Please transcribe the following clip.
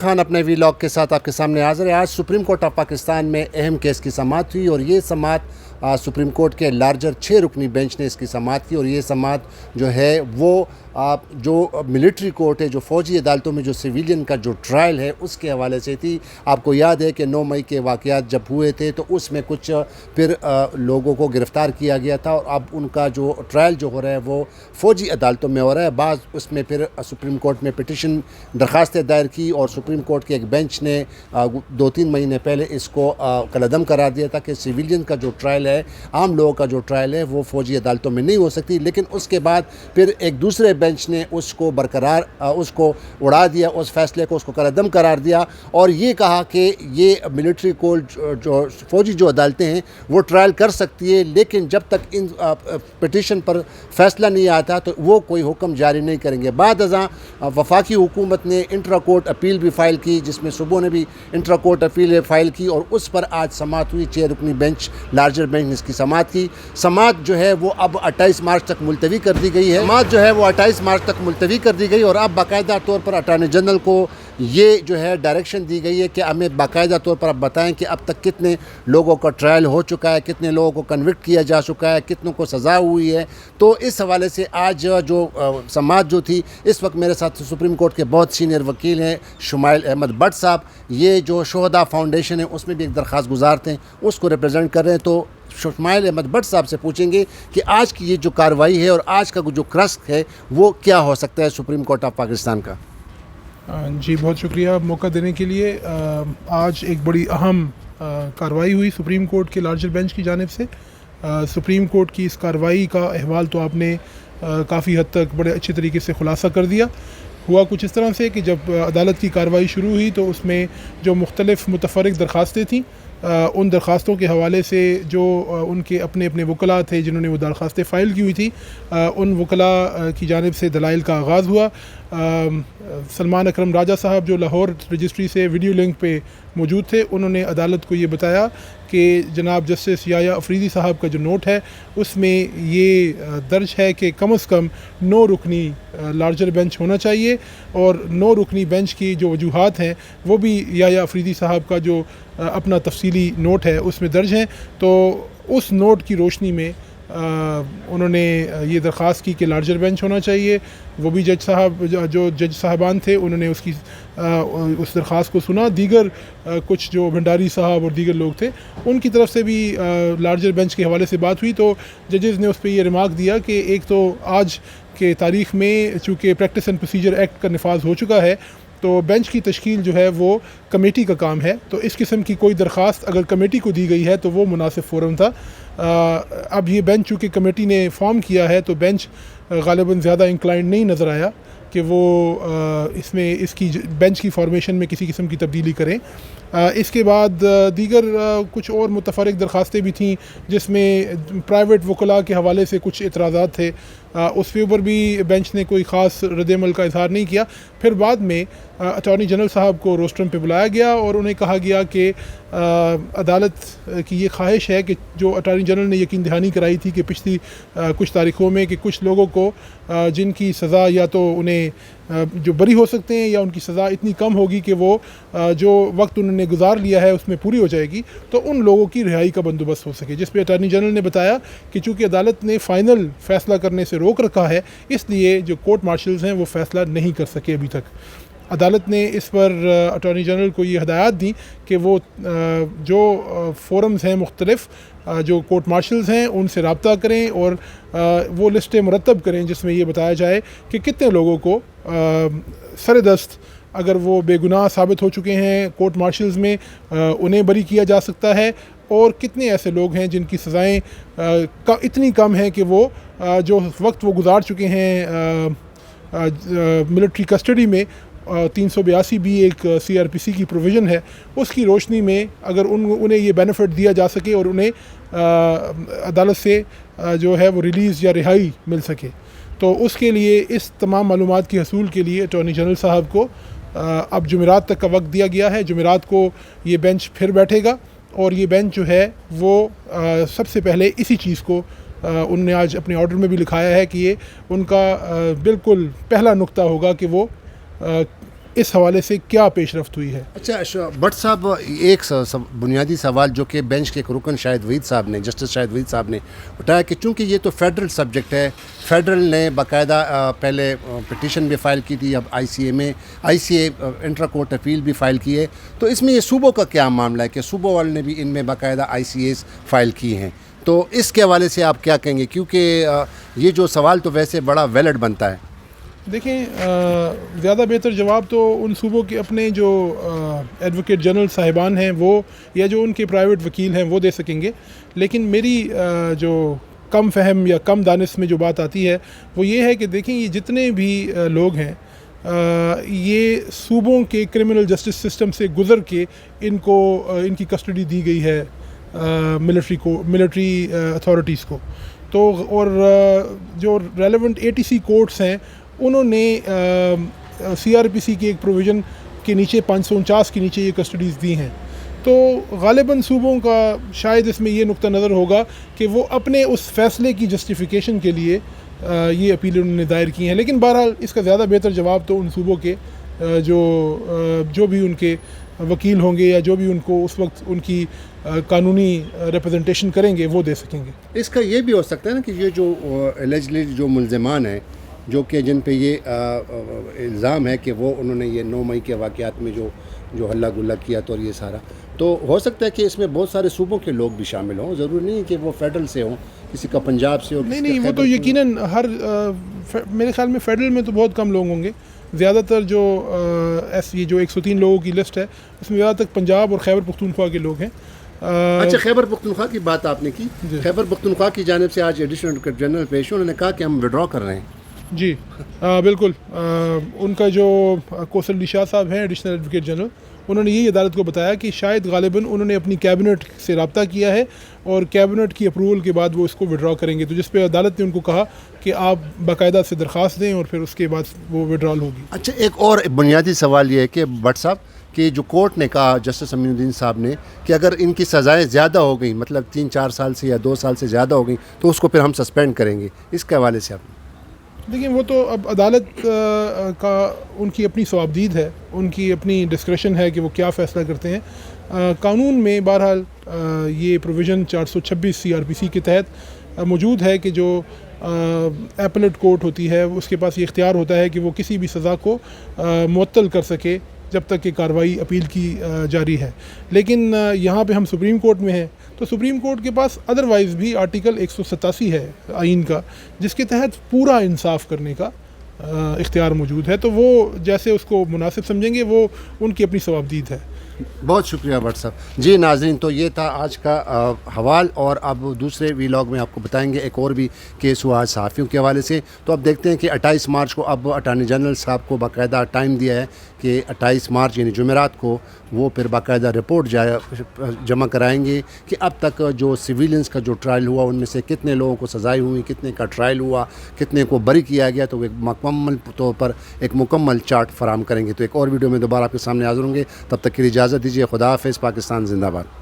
खान अपने वीलॉग के साथ आपके सामने हाजिर है। आज सुप्रीम कोर्ट ऑफ पाकिस्तान में अहम केस की समाअत हुई और ये समाअत सुप्रीम कोर्ट के लार्जर 6 रुकनी बेंच ने इसकी समाअत की। और ये समाअत जो है वो जो मिलिट्री कोर्ट है, जो फ़ौजी अदालतों में जो सिविलियन का जो ट्रायल है उसके हवाले से थी। आपको याद है कि 9 मई के वाक़यात जब हुए थे तो उसमें कुछ फिर लोगों को गिरफ़्तार किया गया था और अब उनका जो ट्रायल जो हो रहा है वो फ़ौजी अदालतों में हो रहा है। बाज़ उसमें फिर सुप्रीम कोर्ट में पिटिशन दरख्वास्तें दायर की और सुप्रीम कोर्ट के एक बेंच ने 2-3 महीने पहले इसको कलअदम करार दिया था कि सिविलियन का जो ट्रायल है, आम लोगों का जो ट्रायल है वो फ़ौजी अदालतों में नहीं हो सकती। लेकिन उसके बाद फिर एक दूसरे बेंच ने उसको बरकरार उसको उड़ा दिया, उस फैसले को उसको कलअदम करार दिया और ये कहा कि ये मिलिट्री कोर्ट जो फ़ौजी जो अदालतें हैं वो ट्रायल कर सकती है, लेकिन जब तक इन पिटिशन पर फैसला नहीं आता तो वो कोई हुक्म जारी नहीं करेंगे। बाद अज़ां वफाकी हुकूमत ने इंट्रा कोर्ट अपील भी फ़ाइल की, जिसमें सुबह ने भी इंट्रा कोर्ट अपील फ़ाइल की और उस पर आज समाअत हुई। 6 रुकनी बेंच, लार्जर बेंच ने इसकी समाअत की। समाअत जो है वो अब 28 मार्च तक मुलतवी कर दी गई है। समाअत जो है वो 28 मार्च तक मुलतवी कर दी गई और अब बाकायदा तौर पर अटॉर्नी जनरल को ये जो है डायरेक्शन दी गई है कि हमें बाकायदा तौर पर अब बताएं कि अब तक कितने लोगों का ट्रायल हो चुका है, कितने लोगों को कन्विक्ट किया जा चुका है, कितनों को सज़ा हुई है। तो इस हवाले से आज जो समाअत जो थी, इस वक्त मेरे साथ सुप्रीम कोर्ट के बहुत सीनियर वकील हैं शुमाइल अहमद भट्ट साहब, ये जो शोहदा फाउंडेशन है उसमें भी एक दरख्वास्त गुजार थे, उसको रिप्रेजेंट कर रहे हैं। तो शुमाइल अहमद भट्ट साहब से पूछेंगे कि आज की ये जो कार्रवाई है और आज का जो क्रस्ट है वो क्या हो सकता है सुप्रीम कोर्ट ऑफ पाकिस्तान का। जी, बहुत शुक्रिया मौका देने के लिए। आज एक बड़ी अहम कार्रवाई हुई सुप्रीम कोर्ट के लार्जर बेंच की जानिब से। सुप्रीम कोर्ट की इस कार्रवाई का अहवाल तो आपने काफ़ी हद तक बड़े अच्छे तरीके से खुलासा कर दिया। हुआ कुछ इस तरह से कि जब अदालत की कार्रवाई शुरू हुई तो उसमें जो मुख्तलिफ़ मुतफ़र्रिक़ दरख्वास्तें थीं, उन दरख्वास्तों के हवाले से जो उनके अपने अपने वकला थे जिन्होंने वो दरख्वास्तें फ़ाइल की हुई थी, उन वकला की जानिब से दलाइल का आगाज़ हुआ। सलमान अकरम राजा साहब जो लाहौर रजिस्ट्री से वीडियो लिंक पे मौजूद थे, उन्होंने अदालत को ये बताया कि जनाब जस्टिस याया अफरीदी साहब का जो नोट है उसमें ये दर्ज है कि कम से कम 9 रुकनी लार्जर बेंच होना चाहिए और 9 रुकनी बेंच की जो वजूहात हैं वो भी याया अफरीदी साहब का जो अपना तफसीली नोट है उसमें दर्ज हैं। तो उस नोट की रोशनी में उन्होंने ये दरख्वास्त की कि लार्जर बेंच होना चाहिए। वो भी जज साहब जो जज साहबान थे उन्होंने उसकी उस दरख्वास्त को सुना। दीगर कुछ जो भंडारी साहब और दीगर लोग थे उनकी तरफ से भी लार्जर बेंच के हवाले से बात हुई। तो जजेस ने उस पर यह रिमार्क दिया कि एक तो आज के तारीख़ में चूँकि प्रैक्टिस एंड प्रोसीजर एक्ट का नफाज हो चुका है तो बेंच की तश्कील जो है वो कमेटी का काम है। तो इस किस्म की कोई दरख्वास्त अगर कमेटी को दी गई है तो वो मुनासिब फ़ोरम था। अब ये बेंच चूँकि कमेटी ने फॉर्म किया है तो बेंच ग़ालिबन ज़्यादा इंक्लाइंड नहीं नज़र आया कि वो इसमें इसकी बेंच की फॉर्मेशन में किसी किस्म की तब्दीली करें। इसके बाद दीगर कुछ और मुतफ़र्रिक़ दरख्वास्तें भी थीं जिसमें प्राइवेट वकला के हवाले से कुछ एतराज़ात थे, उस के ऊपर भी बेंच ने कोई ख़ास रद्द-ए-अमल का इज़हार नहीं किया। फिर बाद में अटॉर्नी जनरल साहब को रोस्ट्रम पे बुलाया गया और उन्हें कहा गया कि अदालत की ये ख्वाहिश है कि जो अटॉर्नी जनरल ने यकीन दहानी कराई थी कि पिछली कुछ तारीख़ों में कि कुछ लोगों को जिनकी सज़ा या तो उन्हें जो बरी हो सकते हैं या उनकी सज़ा इतनी कम होगी कि वो जो वक्त उन्होंने गुजार लिया है उसमें पूरी हो जाएगी, तो उन लोगों की रिहाई का बंदोबस्त हो सके। जिस पे अटॉर्नी जनरल ने बताया कि चूँकि अदालत ने फ़ाइनल फ़ैसला करने से रोक रखा है इसलिए जो कोर्ट मार्शल्स हैं वो फ़ैसला नहीं कर सके अभी तक। अदालत ने इस पर अटॉर्नी जनरल को ये हदायत दी कि वो जो फ़ोरम्स हैं मुख्तलिफ़ जो कोर्ट मार्शल्स हैं उनसे रब्ता करें और वो लिस्टें मुरतब करें जिसमें ये बताया जाए कि कितने लोगों को सरदस्त अगर वो बेगुनाह साबित हो चुके हैं कोर्ट मार्शल्स में उन्हें बरी किया जा सकता है और कितने ऐसे लोग हैं जिनकी सज़ाएँ इतनी कम हैं कि वो जो वक्त वो गुजार चुके हैं मिलिट्री कस्टडी में 382 भी एक CRPC की प्रोविज़न है, उसकी रोशनी में अगर उन्हें ये बेनिफिट दिया जा सके और उन्हें अदालत से जो है वो रिलीज़ या रिहाई मिल सके, तो उसके लिए इस तमाम मालूमात की हसूल के लिए अटॉर्नी जनरल साहब को अब जुमेरात तक का वक्त दिया गया है। जुमेरात को ये बेंच फिर बैठेगा और ये बेंच जो है वो सबसे पहले इसी चीज़ को उन्होंने आज अपने ऑर्डर में भी लिखाया है कि ये उनका बिल्कुल पहला नुक्ता होगा कि वो इस हवाले से क्या पेशरफ्त हुई है। अच्छा भट्ट साहब, एक बुनियादी सवाल जो कि बेंच के एक रुकन शाहिद वहीद साहब ने, जस्टिस शाहिद वहीद साहब ने उठाया कि चूँकि ये तो फेडरल सब्जेक्ट है, फेडरल ने बाकायदा पहले पिटीशन भी फ़ाइल की थी, अब ICA इंट्रा कोर्ट अपील भी फ़ाइल की है, तो इसमें ये सूबों का क्या मामला है कि सूबों वाले ने भी इनमें बाकायदा ICAs फ़ाइल की हैं, तो इसके हवाले से आप क्या कहेंगे? क्योंकि ये जो सवाल तो वैसे बड़ा वैलिड बनता है। देखें, ज़्यादा बेहतर जवाब तो उन सूबों के अपने जो एडवोकेट जनरल साहिबान हैं वो, या जो उनके प्राइवेट वकील हैं वो दे सकेंगे। लेकिन मेरी जो कम फहम या कम दानिश में जो बात आती है वो ये है कि देखें, ये जितने भी लोग हैं, ये सूबों के क्रिमिनल जस्टिस सिस्टम से गुज़र के इनको इनकी कस्टडी दी गई है मिलिट्री अथॉरिटीज़ को। तो और जो रेलेवेंट ATC कोर्ट्स हैं उन्होंने CRPC की एक प्रोविज़न के नीचे 549 के नीचे ये कस्टडीज़ दी हैं। तो ग़ालिबन सूबों का शायद इसमें ये नुक्ता नज़र होगा कि वो अपने उस फ़ैसले की जस्टिफिकेशन के लिए ये अपील उन्होंने दायर की हैं। लेकिन बहरहाल इसका ज़्यादा बेहतर जवाब तो उन सूबों के जो भी उनके वकील होंगे या जो भी उनको उस वक्त उनकी कानूनी रिप्रेजेंटेशन करेंगे वो दे सकेंगे। इसका ये भी हो सकता है ना कि ये जो एलिजिबली जो मुल्ज़िमान हैं, जो कि जिन पे ये इल्ज़ाम है कि वो उन्होंने ये 9 मई के वाक़यात में जो हल्ला गुल्ला किया तो, और ये सारा, तो हो सकता है कि इसमें बहुत सारे सूबों के लोग भी शामिल हों, ज़रूरी नहीं है कि वो फेडरल से हों, किसी का पंजाब से हो। नहीं, वो तो यकीनन हर मेरे ख्याल में फेडरल में तो बहुत कम लोग होंगे। ज़्यादातर जो ये जो 103 लोगों की लिस्ट है उसमें ज़्यादातर पंजाब और खैबर पख्तूनख्वा के लोग हैं। अच्छा, खैबर पख्तूनख्वा की बात आपने की। खैबर पख्तूनख्वा की जानिब से आज एडिशनल एडवोकेट जनरल पेश, उन्होंने कहा कि हम विड्रॉ कर रहे हैं। जी बिल्कुल। उनका जो कौसर अली शाह साहब हैं एडिशनल एडवोकेट जनरल, उन्होंने यही अदालत को बताया कि शायद गालिबन उन्होंने अपनी कैबिनेट से रब्ता किया है और कैबिनेट की अप्रूवल के बाद वो इसको विड्रॉ करेंगे। तो जिस पे अदालत ने उनको कहा कि आप बाकायदा से दरख्वास्त दें और फिर उसके बाद वो विड्रॉल होगी। अच्छा, एक और बुनियादी सवाल ये है कि भट्ट साहब कि जो कोर्ट ने कहा, जस्टिस अमीनुद्दीन साहब ने, कि अगर इनकी सज़ाएँ ज़्यादा हो गई, मतलब 3-4 साल से या 2 साल से ज़्यादा हो गई, तो उसको फिर हम सस्पेंड करेंगे। इसके हवाले से आप देखिए, वो तो अब अदालत का उनकी अपनी सवाबदीद है, उनकी अपनी डिस्क्रेशन है कि वो क्या फ़ैसला करते हैं। कानून में बहरहाल ये प्रोविज़न 426 CRPC के तहत मौजूद है कि जो एपलेट कोर्ट होती है उसके पास ये इख्तियार होता है कि वो किसी भी सज़ा को मुअत्तल कर सके जब तक कि कार्रवाई अपील की जारी है। लेकिन यहाँ पे हम सुप्रीम कोर्ट में हैं, तो सुप्रीम कोर्ट के पास अदरवाइज़ भी आर्टिकल 187 है आइन का, जिसके तहत पूरा इंसाफ करने का इख्तियार मौजूद है। तो वो जैसे उसको मुनासिब समझेंगे, वो उनकी अपनी सवाबदीद है। बहुत शुक्रिया भट्ट साहब। जी नाज़रीन, तो ये था आज का हवाल, और अब दूसरे वीलॉग में आपको बताएंगे एक और भी केस हुआ सहाफ़ियों के हवाले से। तो अब देखते हैं कि 28 मार्च को अब अटॉर्नी जनरल साहब को बाकायदा टाइम दिया है कि 28 मार्च यानी जुमेरात को वो फिर बाकायदा रिपोर्ट जमा कराएंगे कि अब तक जो सिविलियंस का जो ट्रायल हुआ उनमें से कितने लोगों को सज़ाएँ हुई, कितने का ट्रायल हुआ, कितने को बरी किया गया। तो एक मुकम्मल तौर पर एक मुकम्मल चार्ट फराम करेंगे। तो एक और वीडियो में दोबारा आपके सामने हाज़िर होंगे। तब तक के लिए इजाज़त दीजिए। खुदा हाफ़िज़। पाकिस्तान जिंदाबाद।